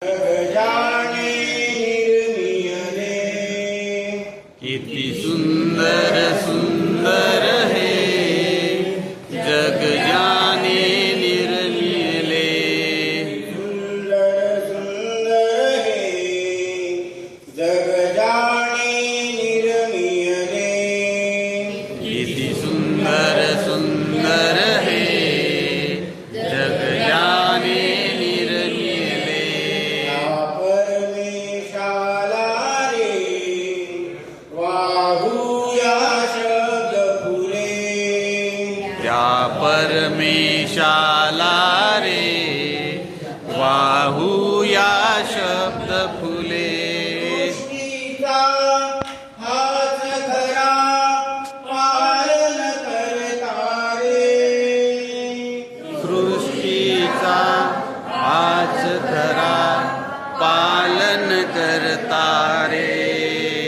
जगजाने निर्मियले किती सुंदर सुंदर हे जग जाने निर्मिले. सुंदर सुंदर हे जगजाने निर्मियले किती सुंदर सुंदर हे जग जाने निर्मिले. परमेशाला रे वाहूया शब्द फुले त्या परमेशाला रे वाहूया शब्द फुले. सृष्टीचा हाच खरा पालन करता रे सृष्टीचा हाच खरा पालन करता रे.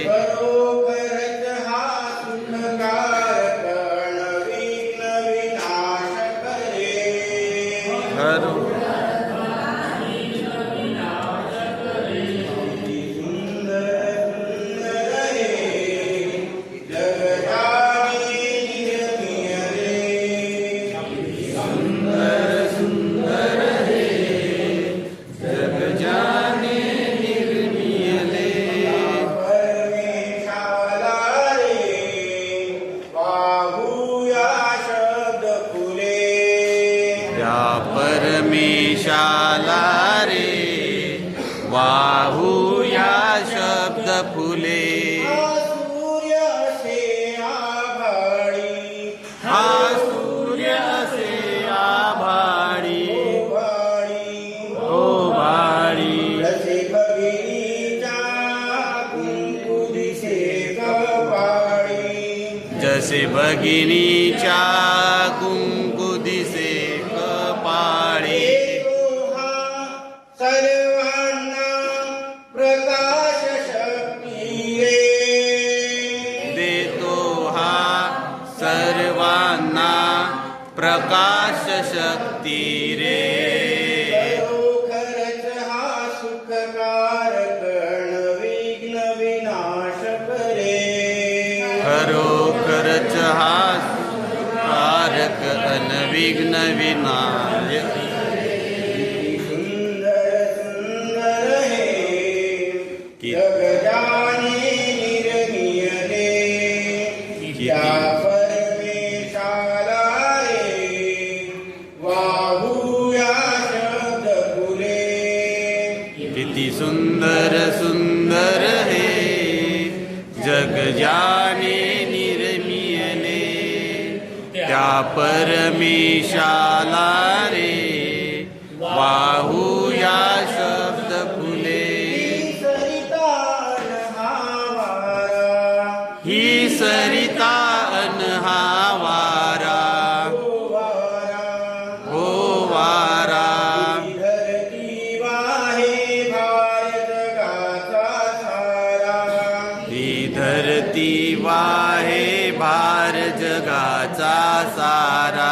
खरोखरच हा सुखकारक नवीन विनाशक रे खरो जग जाने निर्मियले. त्या परमेशाला रे वाहूया शब्द फुले. हा सूर्य असे आभाळी ओ भाळी जसे भगिनीच्या कुंकू दिसे कपाळी. सर्वांना प्रकाश शक्ती रे देतो हा सर्वांना प्रकाश शक्ती रे. खरोखरच हा सुखकारक विघ्न विनाशक रे खरोखरच हा कारक अनविघ्न विनायक. सुंदर सुंदर हे कि- जगजाने निर्मियले त्या परमेशाला रे वाहूया शब्द फुले किती सुंदर सुंदर हे जग जाने निर्मियले. त्या परमेशाला रे वाहूया शब्द फुले. ही सरिता अनहावारा हो वारा ही धरती वाहे भार जगाचा सारा.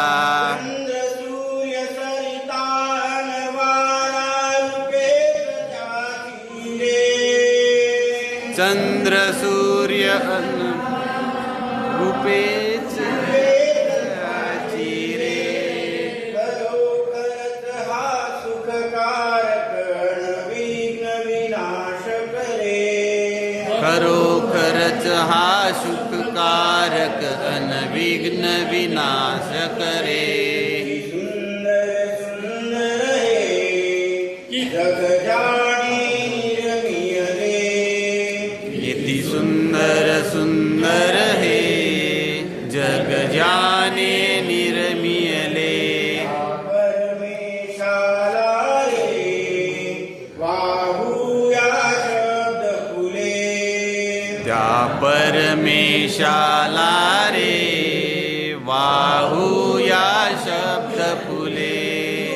चंद्र सूर्य अन रूपेच रे. खरोखरच हा सुखकारक अनविघ्न विनाशक रे. किती सुंदर सुंदर हे जग जाने निर्मियले. परमेशाला रे वाहूया शब्द फुले त्या परमेशाला रे वाहूया शब्द फुले.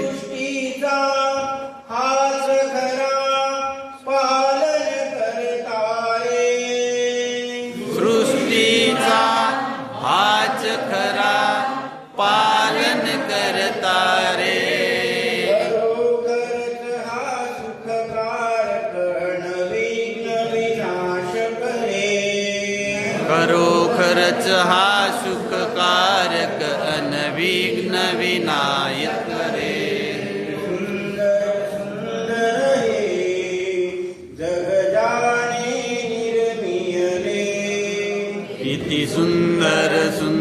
सृष्टीचा हाच खरा पालन करता रे सृष्टीचा हाच खरा पालन करता रे. खरोखरच हा सुखकारक खरोखरच हा सुखकारक अनविघ्न विनायक रे. सुंदर हे जग जाणे निर्मियले. किती सुंदर सुंदर